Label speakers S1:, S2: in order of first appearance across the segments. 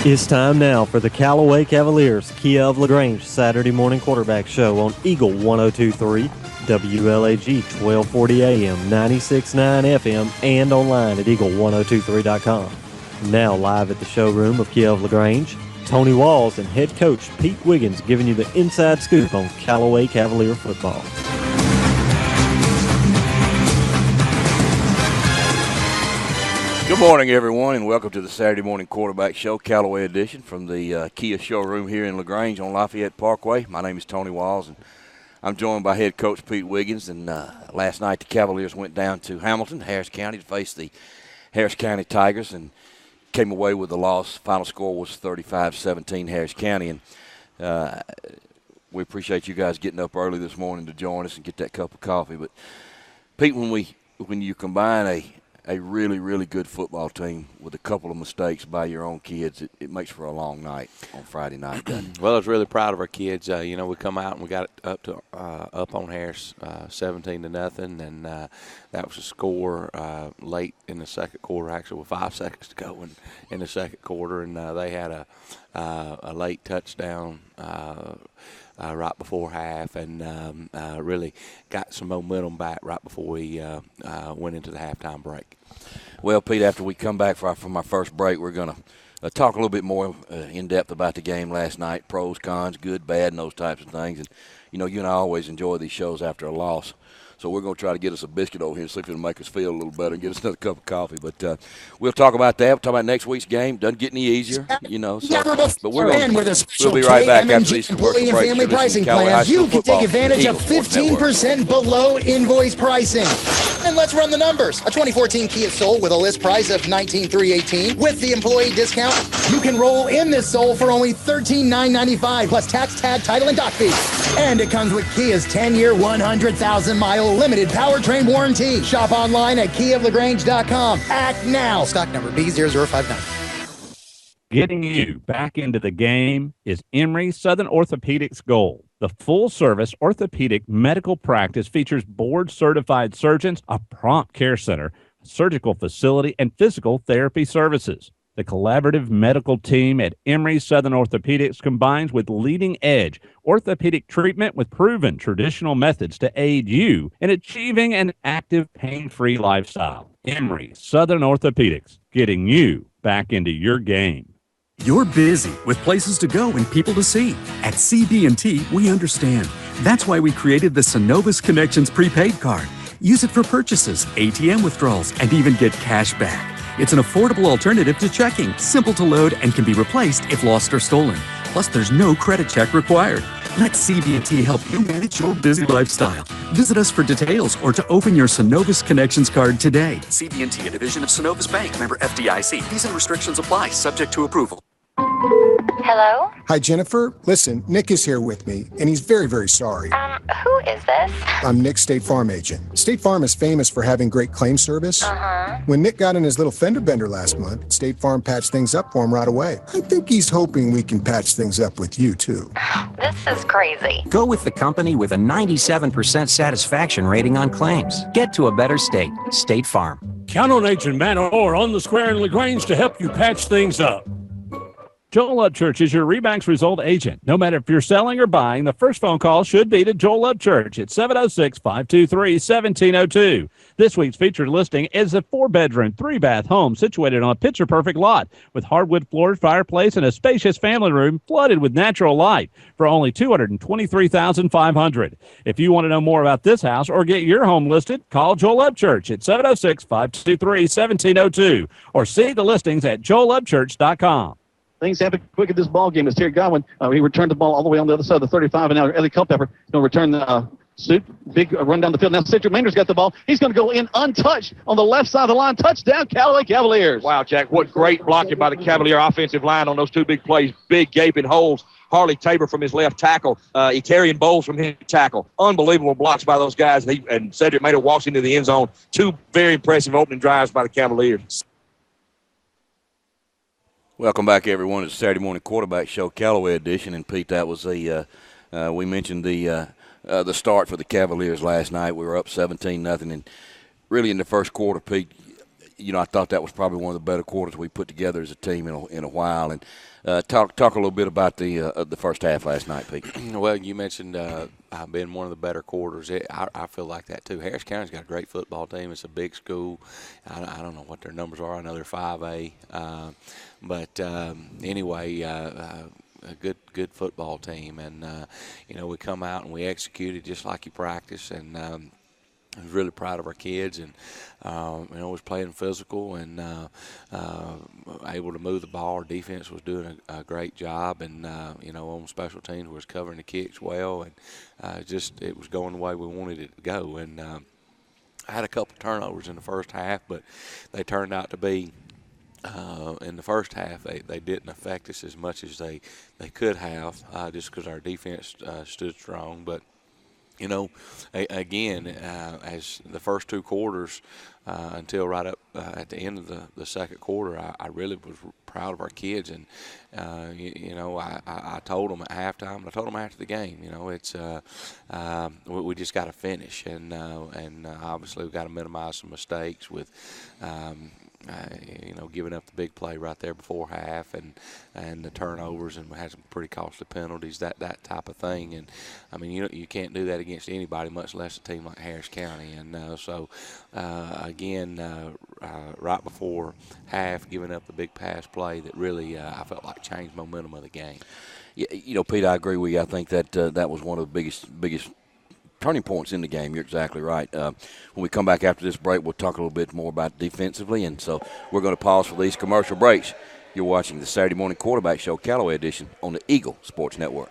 S1: It's time now for the Callaway Cavaliers Kia of LaGrange Saturday morning quarterback show on Eagle 102.3, WLAG 1240 AM, 96.9 FM, and online at eagle1023.com. Now live at the showroom of Kia of LaGrange, Tony Walls and head coach Pete Wiggins giving you the inside scoop on Callaway Cavalier football.
S2: Good morning, everyone, and welcome to the Saturday morning quarterback show, Callaway edition, from the Kia showroom here in LaGrange on Lafayette Parkway. My name is Tony Walls, and I'm joined by head coach Pete Wiggins. And last night the Cavaliers went down to Hamilton, Harris County, to face the Harris County Tigers and came away with the loss. Final score was 35-17 Harris County. And we appreciate you guys getting up early this morning to join us and get that cup of coffee. But, Pete, when you combine a really, really good football team with a couple of mistakes by your own kids, it makes for a long night on Friday night.
S3: Well, I was really proud of our kids. We come out and we got it up on Harris 17-0, and that was a score late in the second quarter, actually with 5 seconds to go in the second quarter, and they had a late touchdown right before half, and really got some momentum back right before we went into the halftime break.
S2: Well, Pete, after we come back from our first break, we're going to talk a little bit more in depth about the game last night, pros, cons, good, bad, and those types of things. And, you and I always enjoy these shows after a loss. So we're going to try to get us a biscuit over here, see if it'll make us feel a little better and get us another cup of coffee. But we'll talk about that. We'll talk about next week's game. Doesn't get any easier, But we'll be right back after these commercial breaks.
S4: Family pricing plans. You can take advantage of 15% below invoice pricing. And let's run the numbers. A 2014 Kia Soul with a list price of $19,318 with the employee discount. You can roll in this Soul for only $13,995 plus tax, tag, title, and dock fee. And it comes with Kia's 10-year, 100,000-mile limited powertrain warranty. Shop online at KiaofLaGrange.com. Act now. Stock number B0059.
S5: Getting you back into the game is Emory Southern Orthopedics Gold. The full-service orthopedic medical practice features board-certified surgeons, a prompt care center, surgical facility, and physical therapy services. The collaborative medical team at Emory Southern Orthopedics combines with leading-edge orthopedic treatment with proven traditional methods to aid you in achieving an active, pain-free lifestyle. Emory Southern Orthopedics, getting you back into your game.
S6: You're busy with places to go and people to see. At CB&T, we understand. That's why we created the Synovus Connections prepaid card. Use it for purchases, ATM withdrawals, and even get cash back. It's an affordable alternative to checking, simple to load, and can be replaced if lost or stolen. Plus, there's no credit check required. Let CB&T help you manage your busy lifestyle. Visit us for details or to open your Synovus Connections card today. CB&T, a division of Synovus Bank, member FDIC. These and restrictions apply, subject to approval.
S7: Hello?
S8: Hi, Jennifer. Listen, Nick is here with me, and he's very, very sorry.
S7: Who is this?
S8: I'm Nick's State Farm agent. State Farm is famous for having great claim service. When Nick got in his little fender bender last month, State Farm patched things up for him right away. I think he's hoping we can patch things up with you, too.
S7: This is crazy.
S9: Go with the company with a 97% satisfaction rating on claims. Get to a better state. State Farm.
S10: Count on Agent Matt Orr on the square in LaGrange to help you patch things up.
S5: Joel Upchurch is your Rebank's result agent. No matter if you're selling or buying, the first phone call should be to Joel Upchurch at 706-523-1702. This week's featured listing is a 4-bedroom, 3-bath home situated on a picture-perfect lot with hardwood floors, fireplace, and a spacious family room flooded with natural light for only $223,500. If you want to know more about this house or get your home listed, call Joel Upchurch at 706-523-1702 or see the listings at joelupchurch.com.
S11: Things happen quick at this ball game. As Terry Godwin, he returned the ball all the way on the other side of the 35, and now Ellie Culpepper is going to return the big run down the field. Now Cedric Maynard's got the ball. He's going to go in untouched on the left side of the line. Touchdown, Callaway Cavaliers.
S12: Wow, Jack, what great blocking by the Cavalier offensive line on those two big plays. Big gaping holes. Harley Tabor from his left tackle, Etarian Bowles from his tackle. Unbelievable blocks by those guys. And Cedric Maynard walks into the end zone. Two very impressive opening drives by the Cavaliers.
S2: Welcome back, everyone. It's Saturday morning quarterback show, Callaway edition. And Pete, that was we mentioned the start for the Cavaliers last night. We were up 17-0, and really in the first quarter, Pete, I thought that was probably one of the better quarters we put together as a team in a while. And talk a little bit about the first half last night, Pete.
S3: Well, you mentioned being one of the better quarters. I feel like that too. Harris County's got a great football team. It's a big school. I don't know what their numbers are. I know they're 5A. But anyway, a good football team. And, we come out and we executed just like you practice. And I was really proud of our kids, and was playing physical and able to move the ball. Our defense was doing a great job, and on special teams was covering the kicks well, and it was going the way we wanted it to go. And I had a couple turnovers in the first half, but they turned out to be. In the first half, they didn't affect us as much as they could have, just because our defense stood strong, but. Again, as the first two quarters until right up at the end of the second quarter, I really was proud of our kids. And, I told them at halftime, and I told them after the game, it's we just got to finish. And obviously we've got to minimize some mistakes with giving up the big play right there before half and the turnovers, and we had some pretty costly penalties, that type of thing. And, I mean, you can't do that against anybody, much less a team like Harris County. And right before half, giving up the big pass play that really I felt like changed momentum of the game.
S2: Yeah, Pete, I agree with you. I think that that was one of the biggest turning points in the game. You're exactly right. When we come back after this break, we'll talk a little bit more about defensively, and so we're going to pause for these commercial breaks. You're watching the Saturday Morning Quarterback Show, Callaway edition, on the Eagle Sports Network.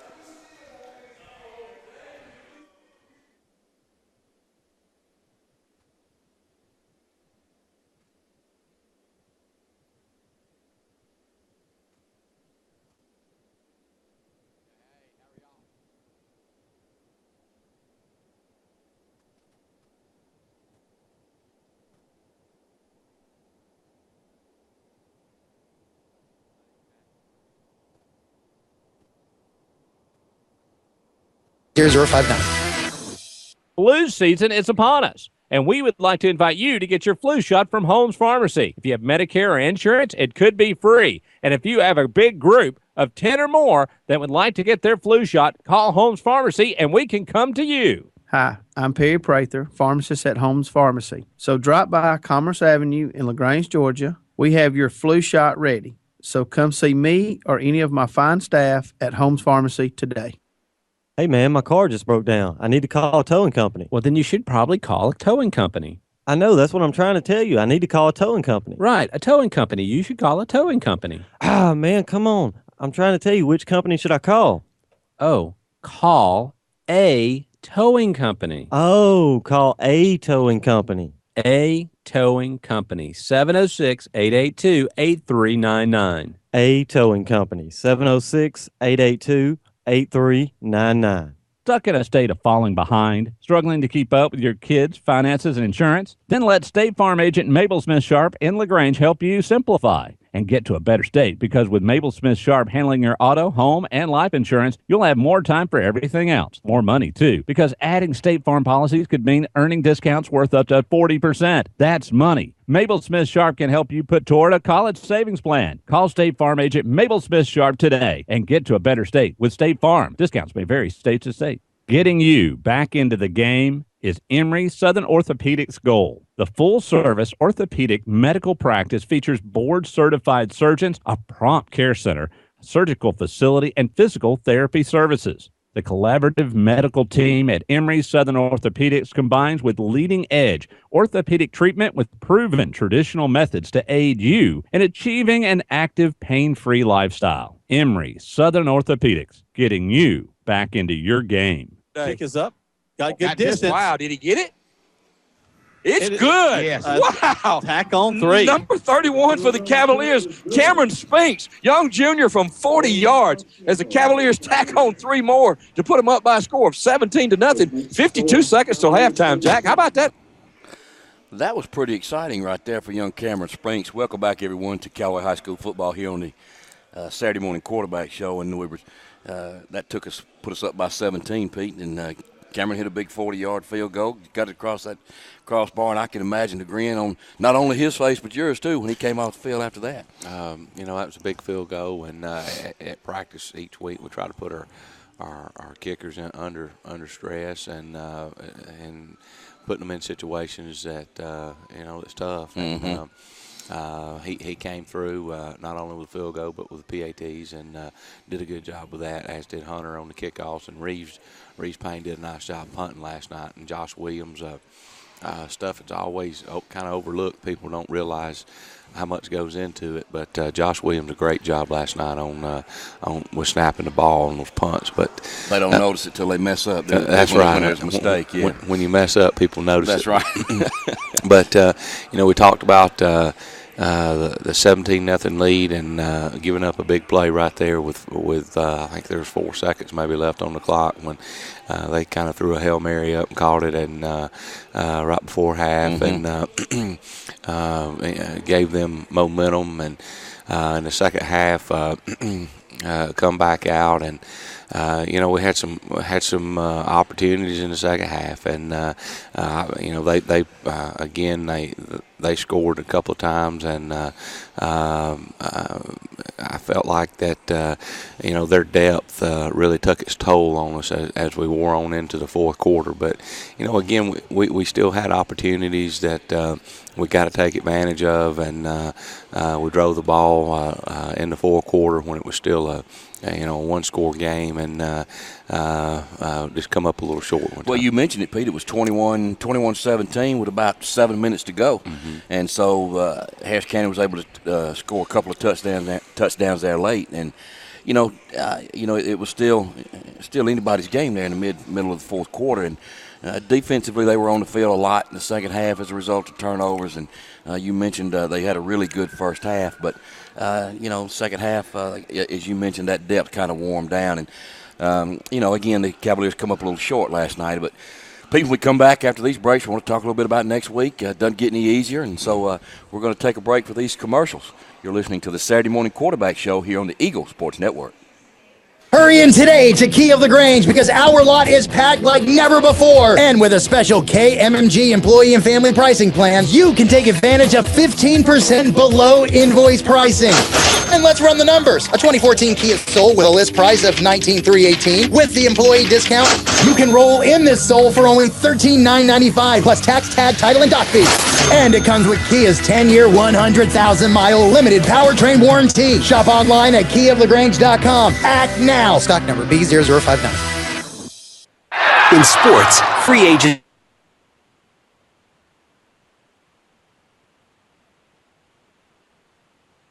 S5: Flu season is upon us, and we would like to invite you to get your flu shot from Holmes Pharmacy. If you have Medicare or insurance, it could be free. And if you have a big group of 10 or more that would like to get their flu shot, call Holmes Pharmacy, and we can come to you.
S13: Hi, I'm Perry Prather, pharmacist at Holmes Pharmacy. So drop by Commerce Avenue in LaGrange, Georgia. We have your flu shot ready. So come see me or any of my fine staff at Holmes Pharmacy today.
S1: Hey, man, my car just broke down. I need to call a towing company.
S5: Well, then you should probably call a towing company.
S1: I know. That's what I'm trying to tell you. I need to call a towing company.
S5: Right, a towing company. You should call a towing company.
S1: Ah, man, come on. I'm trying to tell you, which company should I call?
S5: Oh, call a towing company.
S1: Oh, call a towing company.
S5: A towing company, 706-882-8399.
S1: A towing company, 706-882-8399.
S5: Stuck in a state of falling behind, struggling to keep up with your kids' finances and insurance? Then let State Farm agent Mabel Smith Sharp in LaGrange help you simplify and get to a better state, because with Mabel Smith Sharp handling your auto, home, and life insurance, you'll have more time for everything else. More money, too, because adding State Farm policies could mean earning discounts worth up to 40%. That's money. Mabel Smith Sharp can help you put toward a college savings plan. Call State Farm agent Mabel Smith Sharp today and get to a better state with State Farm. Discounts may vary state to state. Getting you back into the game is Emory Southern Orthopedics' goal. The full-service orthopedic medical practice features board-certified surgeons, a prompt care center, surgical facility, and physical therapy services. The collaborative medical team at Emory Southern Orthopedics combines with leading-edge orthopedic treatment with proven traditional methods to aid you in achieving an active, pain-free lifestyle. Emory Southern Orthopedics, getting you back into your game.
S14: Kick is up. Got good distance.
S12: Wow, did he get it? It's good.
S14: Yes.
S12: Wow.
S14: Tack on 3.
S12: Number 31 for the Cavaliers, Cameron Spinks, young junior from 40 yards, as the Cavaliers tack on 3 more to put them up by a score of 17-0. 52 seconds till halftime, Jack. How about that?
S2: That was pretty exciting right there for young Cameron Spinks. Welcome back, everyone, to Callaway High School football here on the Saturday Morning Quarterback Show. And we were, that put us up by 17, Pete, and Cameron hit a big 40-yard field goal, got it across that crossbar, and I can imagine the grin on not only his face but yours too when he came off the field after that.
S3: You know, that was a big field goal, and at practice each week we try to put our kickers under stress and putting them in situations that it's tough.
S2: Mm-hmm.
S3: And, he came through not only with the field goal but with the PATs and did a good job with that, as did Hunter on the kickoffs, and Reeves Payne did a nice job punting last night, and Josh Williams. Stuff that's always kind of overlooked. People don't realize how much goes into it, but Josh Williams did a great job last night on with snapping the ball on those punts. But
S2: they don't notice it till they mess up.
S3: That's right.
S2: When there's a mistake. Yeah.
S3: When you mess up, people notice
S2: that's
S3: it.
S2: Right.
S3: But we talked about the 17-0 lead and giving up a big play right there with I think there was 4 seconds maybe left on the clock when they kind of threw a Hail Mary up and caught it and right before half.
S2: Mm-hmm.
S3: And gave them momentum, and in the second half come back out, and we had some opportunities in the second half, and they scored a couple of times, and I felt like that their depth really took its toll on us as we wore on into the fourth quarter. But again, we still had opportunities that we got to take advantage of, and we drove the ball in the fourth quarter when it was still a one-score game, and just come up a little short.
S2: Well, you mentioned it, Pete. It was 21-17 with about 7 minutes to go, and so Harris County was able to score a couple of touchdowns there late, and it was still anybody's game there in the middle of the fourth quarter, and defensively they were on the field a lot in the second half as a result of turnovers, and you mentioned they had a really good first half, but second half, as you mentioned, that depth kind of warmed down, and again the Cavaliers come up a little short last night, but Pete, when we come back after these breaks, we want to talk a little bit about next week. Doesn't get any easier, and so we're going to take a break for these commercials. You're listening to the Saturday Morning Quarterback Show here on the Eagle Sports Network.
S4: Hurry in today to Key of LaGrange because our lot is packed like never before. And with a special KMMG employee and family pricing plan, you can take advantage of 15% below invoice pricing. And let's run the numbers. A 2014 Kia Soul with a list price of $19,318 with the employee discount. You can roll in this Soul for only $13,995 plus tax, tag, title, and dock fee. And it comes with Kia's 10-year, 100,000-mile limited powertrain warranty. Shop online at KeyofLaGrange.com. Act now. Stock number B0059.
S15: In sports, free agent.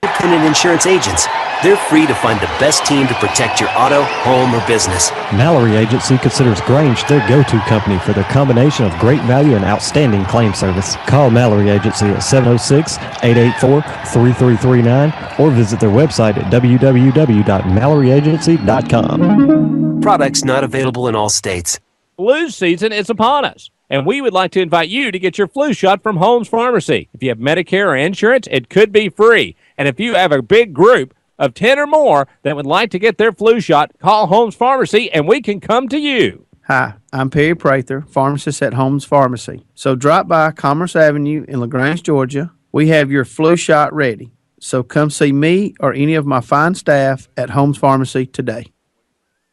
S15: Independent insurance agents. They're free to find the best team to protect your auto, home, or business.
S1: Mallory Agency considers Grange their go-to company for their combination of great value and outstanding claim service. Call Mallory Agency at 706-884-3339 or visit their website at www.MalloryAgency.com.
S15: Products not available in all states.
S5: Flu season is upon us, and we would like to invite you to get your flu shot from Holmes Pharmacy. If you have Medicare or insurance, it could be free. And if you have a big group of 10 or more that would like to get their flu shot, call Holmes Pharmacy, and we can come to you.
S13: Hi, I'm Perry Prather, pharmacist at Holmes Pharmacy. So drop by Commerce Avenue in LaGrange, Georgia. We have your flu shot ready. So come see me or any of my fine staff at Holmes Pharmacy today.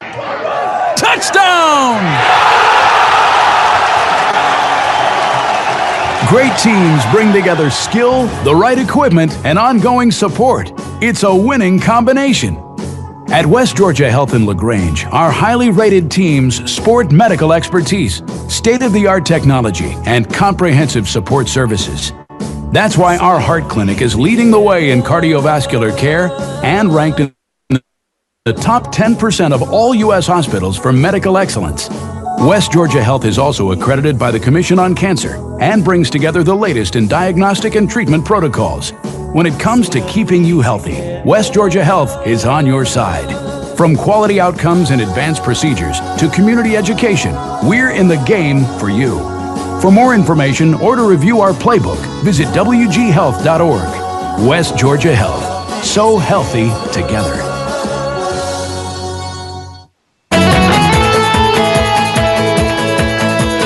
S16: Touchdown! Great teams bring together skill, the right equipment, and ongoing support. It's a winning combination. At West Georgia Health in LaGrange, our highly rated teams sport medical expertise, state-of-the-art technology, and comprehensive support services. That's why our heart clinic is leading the way in cardiovascular care and ranked in the top 10% of all U.S. hospitals for medical excellence. West Georgia Health is also accredited by the Commission on Cancer and brings together the latest in diagnostic and treatment protocols. When it comes to keeping you healthy, West Georgia Health is on your side. From quality outcomes and advanced procedures to community education, we're in the game for you. For more information or to review our playbook, visit wghealth.org. West Georgia Health. So healthy together.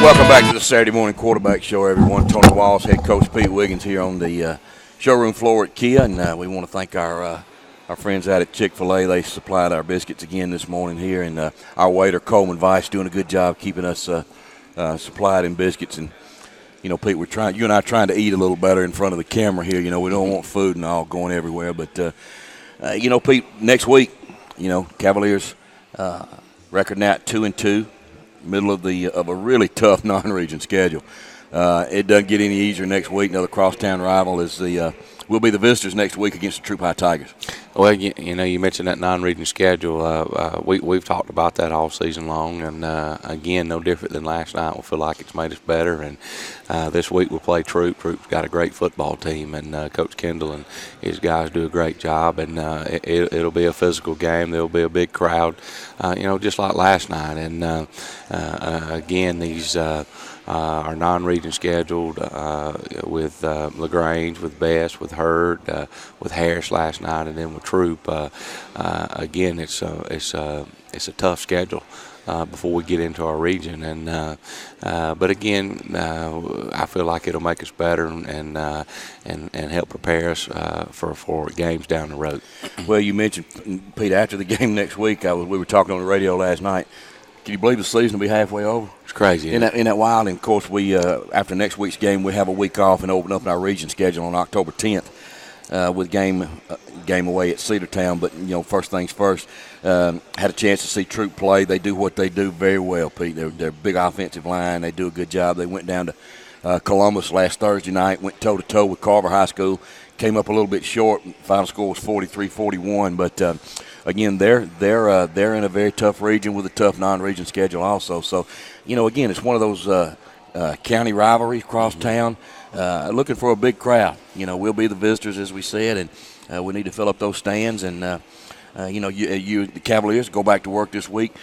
S2: Welcome back to the Saturday Morning Quarterback Show, everyone. Tony Wallace, head coach Pete Wiggins here on the showroom floor at Kia, and we want to thank our friends out at Chick-fil-A. They supplied our biscuits again this morning here, and our waiter Coleman Weiss doing a good job keeping us supplied in biscuits. And you know, Pete, you and I trying to eat a little better in front of the camera here. You know, we don't want food and all going everywhere, but you know, Pete, next week, you know, Cavaliers record now at 2-2. Middle of a really tough non-region schedule. It doesn't get any easier next week. Another crosstown rival will be the visitors next week against the Troop High Tigers.
S3: Well, you know, you mentioned that non-region schedule. We've talked about that all season long, and again, no different than last night. We feel like it's made us better, and this week we'll play Troop. Troop's got a great football team, and Coach Kendall and his guys do a great job, and it'll be a physical game. There'll be a big crowd, you know, just like last night. And again, these are non-region scheduled with LaGrange, with Best, with Hurd, with Harris last night, and then with Troop. Again, it's a tough schedule before we get into our region, and but again, I feel like it'll make us better and help prepare us for games down the road.
S2: Well, you mentioned, Pete, after the game next week, we were talking on the radio last night. Can you believe the season will be halfway over?
S3: It's crazy.
S2: In that wild, and of course, we after next week's game, we have a week off and open up our region schedule on October 10th with game away at Cedartown. But you know, first things first, had a chance to see Troop play. They do what they do very well, Pete. They're a big offensive line. They do a good job. They went down to Columbus last Thursday night, went toe-to-toe with Carver High School, came up a little bit short. Final score was 43-41, but again, they're in a very tough region with a tough non-region schedule also. So, you know, again, it's one of those county rivalries across town. Looking for a big crowd. You know, we'll be the visitors, as we said, and we need to fill up those stands. And you know, the Cavaliers go back to work this week.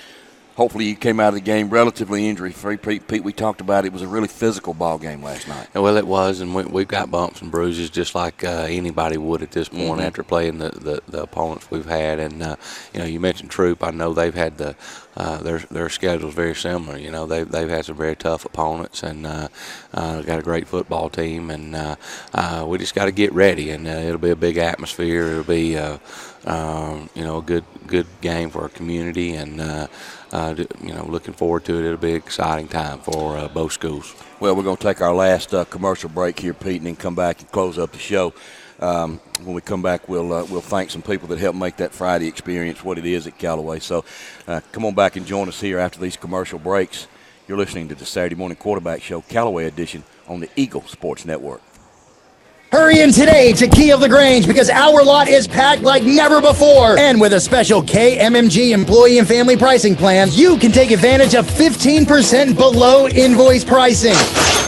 S2: Hopefully you came out of the game relatively injury-free. Pete, we talked about it was a really physical ball game last night.
S3: Well, it was, and we've got bumps and bruises just like anybody would at this point after playing the opponents we've had. And, you know, you mentioned Troop. I know they've had their schedule's very similar. You know, they've had some very tough opponents, and got a great football team. And we just got to get ready, and it'll be a big atmosphere. It'll be, you know, a good game for our community, and you know, looking forward to it. It'll be an exciting time for both schools.
S2: Well, we're going to take our last commercial break here, Pete, and then come back and close up the show. When we come back, we'll thank some people that helped make that Friday experience what it is at Callaway. So come on back and join us here after these commercial breaks. You're listening to the Saturday Morning Quarterback Show, Callaway edition, on the Eagle Sports Network.
S4: Hurry in today to Kia of LaGrange because our lot is packed like never before. And with a special KMMG employee and family pricing plan, you can take advantage of 15% below invoice pricing.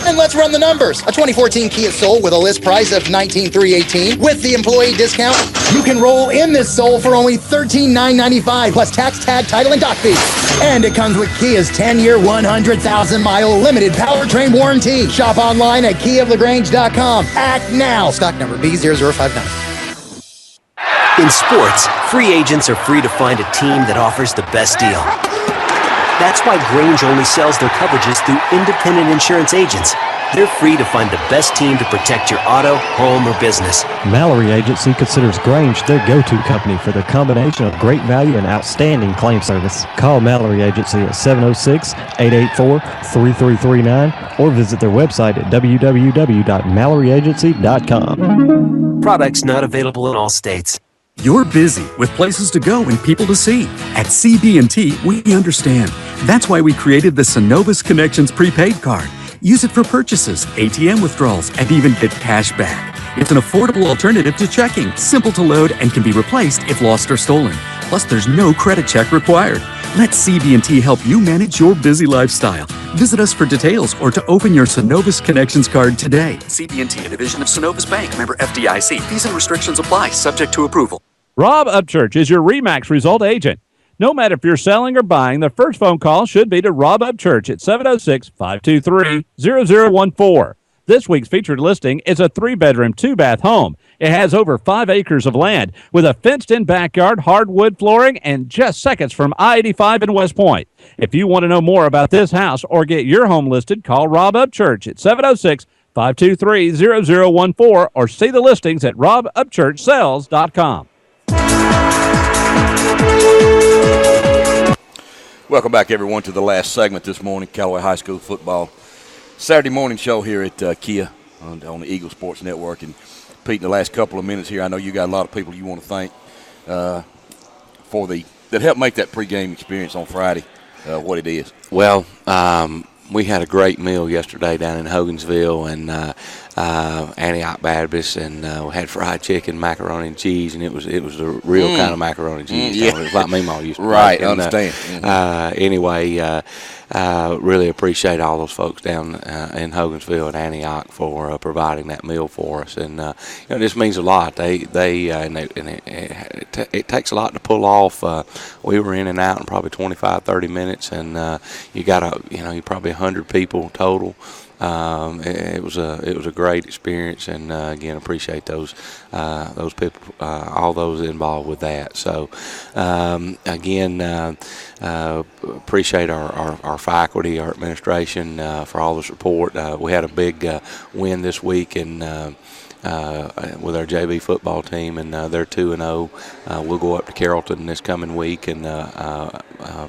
S4: And let's run the numbers. A 2014 Kia Soul with a list price of $19,318 with the employee discount. You can roll in this Soul for only $13,995 plus tax, tag, title, and dock fee. And it comes with Kia's 10-year, 100,000-mile limited powertrain warranty. Shop online at KiaofLaGrange.com. Act now. Stock number B0059.
S15: In sports, free agents are free to find a team that offers the best deal. That's why Grange only sells their coverages through independent insurance agents. They're free to find the best team to protect your auto, home, or business.
S1: Mallory Agency considers Grange their go-to company for their combination of great value and outstanding claim service. Call Mallory Agency at 706-884-3339 or visit their website at www.malloryagency.com.
S15: Products not available in all states.
S6: You're busy with places to go and people to see. At CB&T, we understand. That's why we created the Synovus Connections prepaid card. Use it for purchases, ATM withdrawals, and even get cash back. It's an affordable alternative to checking, simple to load, and can be replaced if lost or stolen. Plus, there's no credit check required. Let CB&T help you manage your busy lifestyle. Visit us for details or to open your Synovus Connections card today. CB&T, a division of Synovus Bank, member FDIC. Fees and restrictions apply, subject to approval.
S5: Rob Upchurch is your RE/MAX result agent. No matter if you're selling or buying, the first phone call should be to Rob Upchurch at 706-523-0014. This week's featured listing is a 3-bedroom, 2-bath home It has over 5 acres of land with a fenced-in backyard, hardwood flooring, and just seconds from I-85 in West Point. If you want to know more about this house or get your home listed, call Rob Upchurch at 706-523-0014 or see the listings at robupchurchsells.com.
S2: Welcome back, everyone, to the last segment this morning, Callaway High School football Saturday morning show here at Kia on the Eagle Sports Network. And Pete, in the last couple of minutes here, I know you got a lot of people you want to thank that helped make that pregame experience on Friday what it is.
S3: Well, we had a great meal yesterday down in Hogansville and Antioch Baptist, and we had fried chicken, macaroni and cheese, and it was a real kind of macaroni and cheese.
S2: Yeah.
S3: It was like Meemaw used to
S2: right,
S3: make.
S2: I understand.
S3: Anyway, really appreciate all those folks down in Hogansville and Antioch for providing that meal for us, and this means a lot. It takes a lot to pull off. We were in and out in probably 25, 30 minutes, and you got you probably 100 people total. It was a great experience, and again, appreciate those people, all those involved with that. So again, appreciate our faculty, our administration for all the support. We had a big win this week with our JV football team, and they're 2-0. We'll go up to Carrollton this coming week and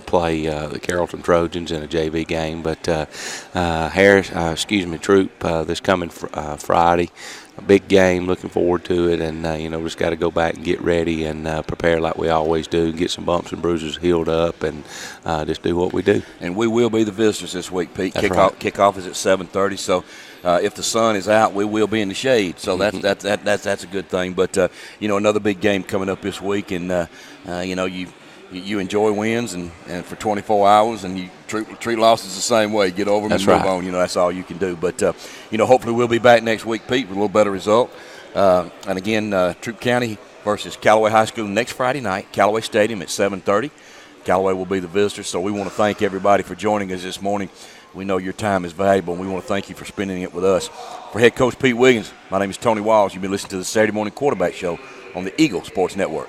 S3: play the Carrollton Trojans in a JV game. But Troop this coming Friday. A big game, looking forward to it, and just got to go back and get ready and prepare like we always do, get some bumps and bruises healed up, and just do what we do. And we will be the visitors this week, Pete. Kickoff is at 7:30, so if the sun is out, we will be in the shade. So that's a good thing. But another big game coming up this week, and you enjoy wins and for 24 hours, and you treat losses the same way. Get over them and move on. That's all you can do. But, hopefully we'll be back next week, Pete, with a little better result. And, again, Troup County versus Callaway High School next Friday night, Callaway Stadium at 7:30. Callaway will be the visitor. So we want to thank everybody for joining us this morning. We know your time is valuable, and we want to thank you for spending it with us. For head coach Pete Wiggins, my name is Tony Walls. You've been listening to the Saturday Morning Quarterback Show on the Eagle Sports Network.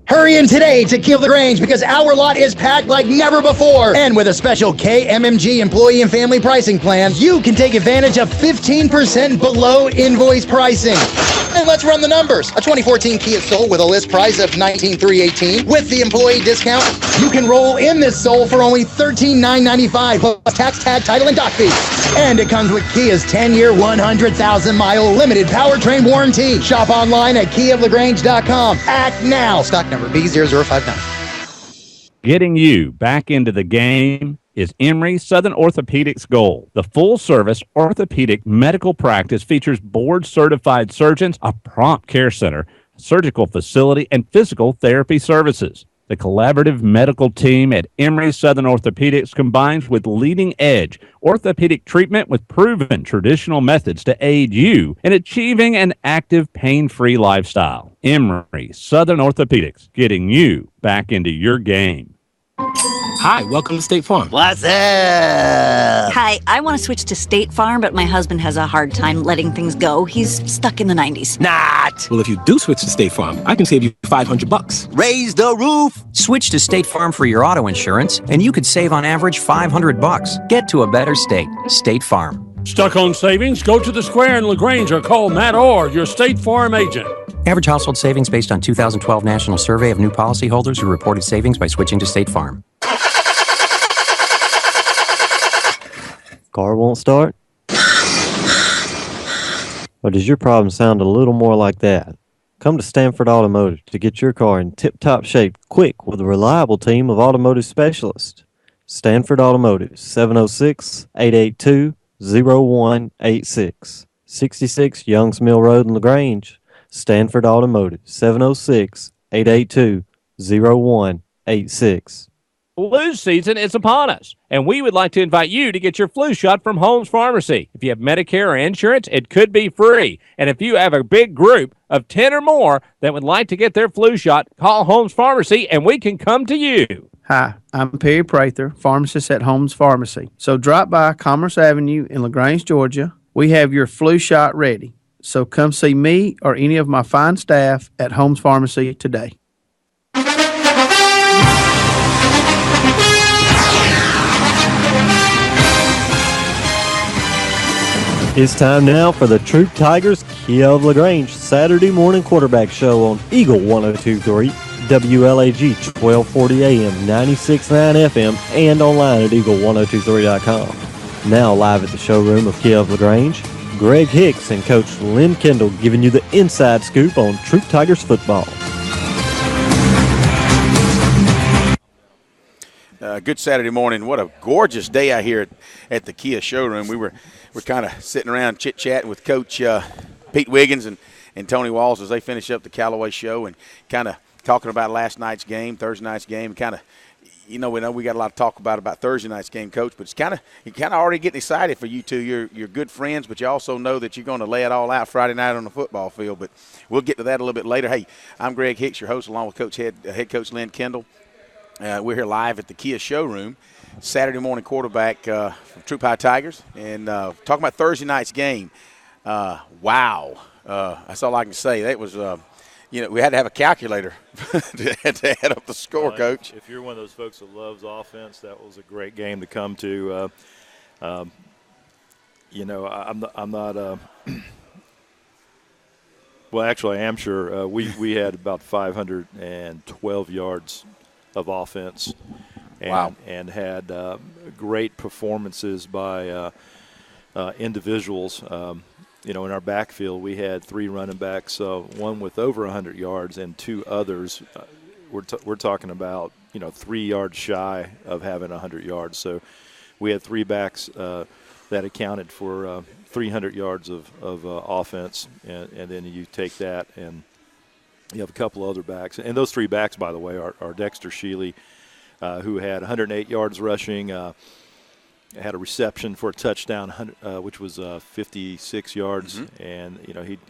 S4: Hurry in today to Kia of LaGrange because our lot is packed like never before. And with a special KMMG employee and family pricing plan, you can take advantage of 15% below invoice pricing. And let's run the numbers. A 2014 Kia Soul with a list price of $19,318 with the employee discount, you can roll in this Soul for only $13,995 plus tax, tag, title, and dock fee. And it comes with Kia's 10-year, 100,000-mile limited powertrain warranty. Shop online at KiaofLaGrange.com. Act now. Stock number B0059.
S5: Getting you back into the game is Emory Southern Orthopedics' goal. The full-service orthopedic medical practice features board-certified surgeons, a prompt care center, surgical facility, and physical therapy services. The collaborative medical team at Emory Southern Orthopedics combines with leading-edge orthopedic treatment with proven traditional methods to aid you in achieving an active, pain-free lifestyle. Emory Southern Orthopedics, getting you back into your game.
S17: Hi, welcome to State Farm.
S18: What's up?
S19: Hi, I want to switch to State Farm, but my husband has a hard time letting things go. He's stuck in the 90s.
S18: Not.
S17: Well, if you do switch to State Farm, I can save you $500.
S18: Raise the roof.
S9: Switch to State Farm for your auto insurance, and you could save on average $500. Get to a better state. State Farm.
S10: Stuck on savings? Go to the Square in LaGrange or call Matt Orr, your State Farm agent.
S9: Average household savings based on 2012 National Survey of new policyholders who reported savings by switching to State Farm.
S1: Car won't start? Or does your problem sound a little more like that? Come to Stanford Automotive to get your car in tip-top shape quick with a reliable team of automotive specialists. Stanford Automotive, 706-882-0186. 66 Youngs Mill Road in LaGrange. Stanford Automotive, 706-882-0186.
S5: Flu season is upon us, and we would like to invite you to get your flu shot from Holmes Pharmacy. If you have Medicare or insurance, it could be free. And if you have a big group of 10 or more that would like to get their flu shot, call Holmes Pharmacy, and we can come to you.
S13: Hi, I'm Perry Prather, pharmacist at Holmes Pharmacy. So drop by Commerce Avenue in LaGrange, Georgia. We have your flu shot ready. So come see me or any of my fine staff at Holmes Pharmacy today.
S1: It's time now for the Troop Tigers Kia of LaGrange Saturday morning quarterback show on Eagle 102.3, WLAG 1240 AM, 96.9 FM, and online at eagle1023.com. Now live at the showroom of Kia of LaGrange, Greg Hicks and Coach Lynn Kendall giving you the inside scoop on Troop Tigers football.
S2: Good Saturday morning. What a gorgeous day out here at the Kia showroom. We're kind of sitting around chit-chatting with Coach Pete Wiggins and Tony Walls as they finish up the Callaway show and kind of talking about last night's game, Thursday night's game, and kind of, we know we got a lot to talk about Thursday night's game, Coach, but you're kind of already getting excited for you two. You're good friends, but you also know that you're going to lay it all out Friday night on the football field, but we'll get to that a little bit later. Hey, I'm Greg Hicks, your host, along with head coach Lynn Kendall. We're here live at the Kia showroom, Saturday morning quarterback from Troop High Tigers, and talking about Thursday night's game. Wow. That's all I can say. That was, we had to have a calculator to add up the score, Coach.
S20: If you're one of those folks that loves offense, that was a great game to come to. I'm not well, actually, I am sure. We had about 512 yards of offense, and,
S2: wow.
S20: and had great performances by individuals. In our backfield, we had 3 running backs, one with over 100 yards and 2 others. We're talking about 3 yards shy of having 100 yards. So we had 3 backs that accounted for 300 yards of offense, and then you take that and you have a couple other backs. And those 3 backs, by the way, are Dexter Shealy, who had 108 yards rushing, had a reception for a touchdown, which was 56 yards, and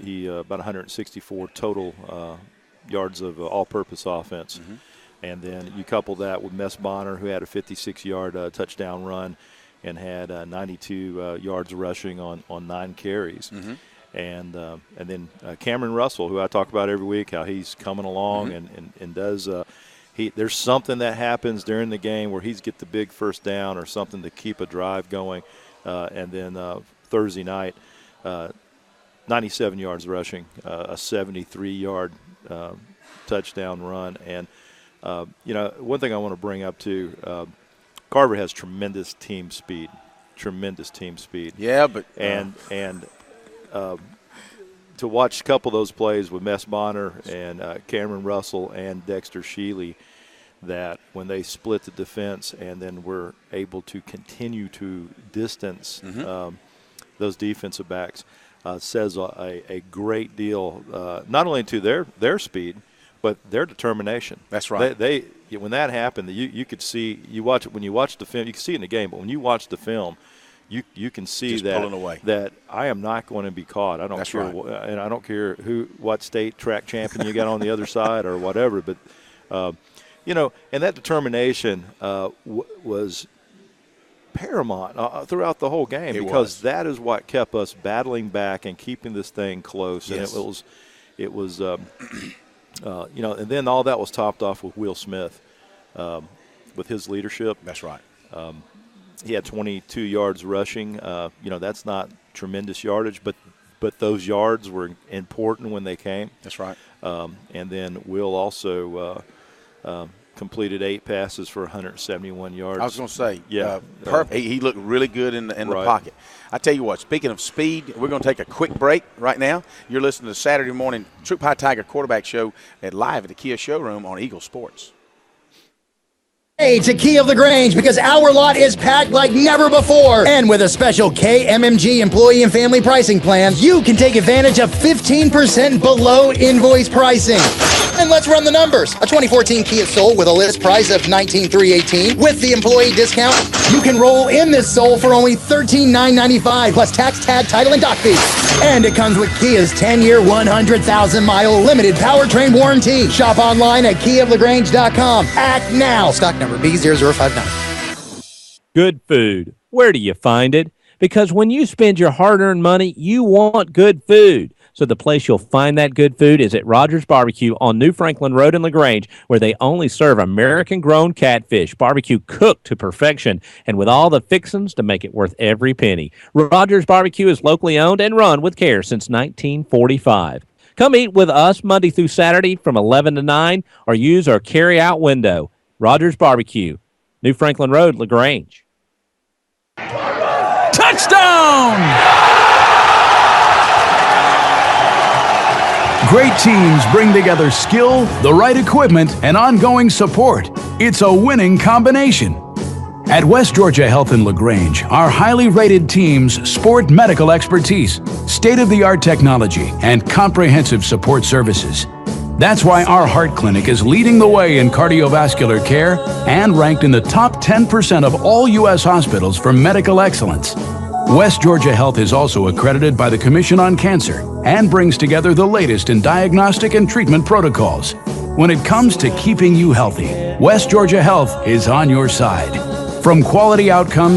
S20: he about 164 total yards of all-purpose offense. And then you couple that with Mess Bonner, who had a 56-yard touchdown run and had 92 yards rushing on 9 carries. And then Cameron Russell, who I talk about every week, how he's coming along and does there's something that happens during the game where he's get the big first down or something to keep a drive going. And then Thursday night, 97 yards rushing, a 73-yard touchdown run. And, one thing I want to bring up too, Carver has tremendous team speed.
S2: Yeah, but
S20: to watch a couple of those plays with Mess Bonner and Cameron Russell and Dexter Shealy, that when they split the defense and then were able to continue to distance those defensive backs, says a great deal, not only to their speed, but their determination.
S2: That's right.
S20: They when that happened, you could see, when you watch the film, you can see it in the game, but when you watch the film, you can see
S2: just
S20: that
S2: pulling away.
S20: That I am not going to be caught. I don't
S2: That's
S20: care,
S2: right.
S20: And I don't care what state track champion you got on the other side or whatever. But And that determination was paramount throughout the whole game because that is what kept us battling back and keeping this thing close.
S18: Yes.
S20: And it was, and then all that was topped off with Will Smith, with his leadership.
S18: That's right.
S20: He had 22 yards rushing. That's not tremendous yardage, but those yards were important when they came.
S18: That's right.
S20: And then Will also completed 8 passes for 171 yards.
S18: I was going to say,
S20: yeah,
S18: perfect. He looked really good in the
S20: Right.
S18: pocket. I tell you what, speaking of speed, we're going to take a quick break right now. You're listening to the Saturday morning Troop High Tiger quarterback show live at the Kia showroom on Eagle Sports.
S4: Hey, to Key of LaGrange, because our lot is packed like never before. And with a special KMMG employee and family pricing plan, you can take advantage of 15% below invoice pricing. And let's run the numbers. A 2014 Kia Soul with a list price of $19,318 with the employee discount, you can roll in this Soul for only $13,995 plus tax, tag, title, and dock fee. And it comes with Kia's 10-year, 100,000-mile limited powertrain warranty. Shop online at KeyofLaGrange.com. Act now. Stock number B0059.
S5: Good food. Where do you find it? Because when you spend your hard-earned money, you want good food. So the place you'll find that good food is at Rogers Barbecue on New Franklin Road in LaGrange, where they only serve American-grown catfish, barbecue cooked to perfection, and with all the fixings to make it worth every penny. Rogers Barbecue is locally owned and run with care since 1945. Come eat with us Monday through Saturday from 11 to 9 or use our carry-out window. Rogers Barbecue, New Franklin Road, LaGrange.
S16: Touchdown! Great teams bring together skill, the right equipment, and ongoing support. It's a winning combination. At West Georgia Health in LaGrange, our highly rated teams sport medical expertise, state-of-the-art technology, and comprehensive support services. That's why our heart clinic is leading the way in cardiovascular care and ranked in the top 10% of all U.S. hospitals for medical excellence. West Georgia Health is also accredited by the Commission on Cancer and brings together the latest in diagnostic and treatment protocols. When it comes to keeping you healthy, West Georgia Health is on your side. From quality outcomes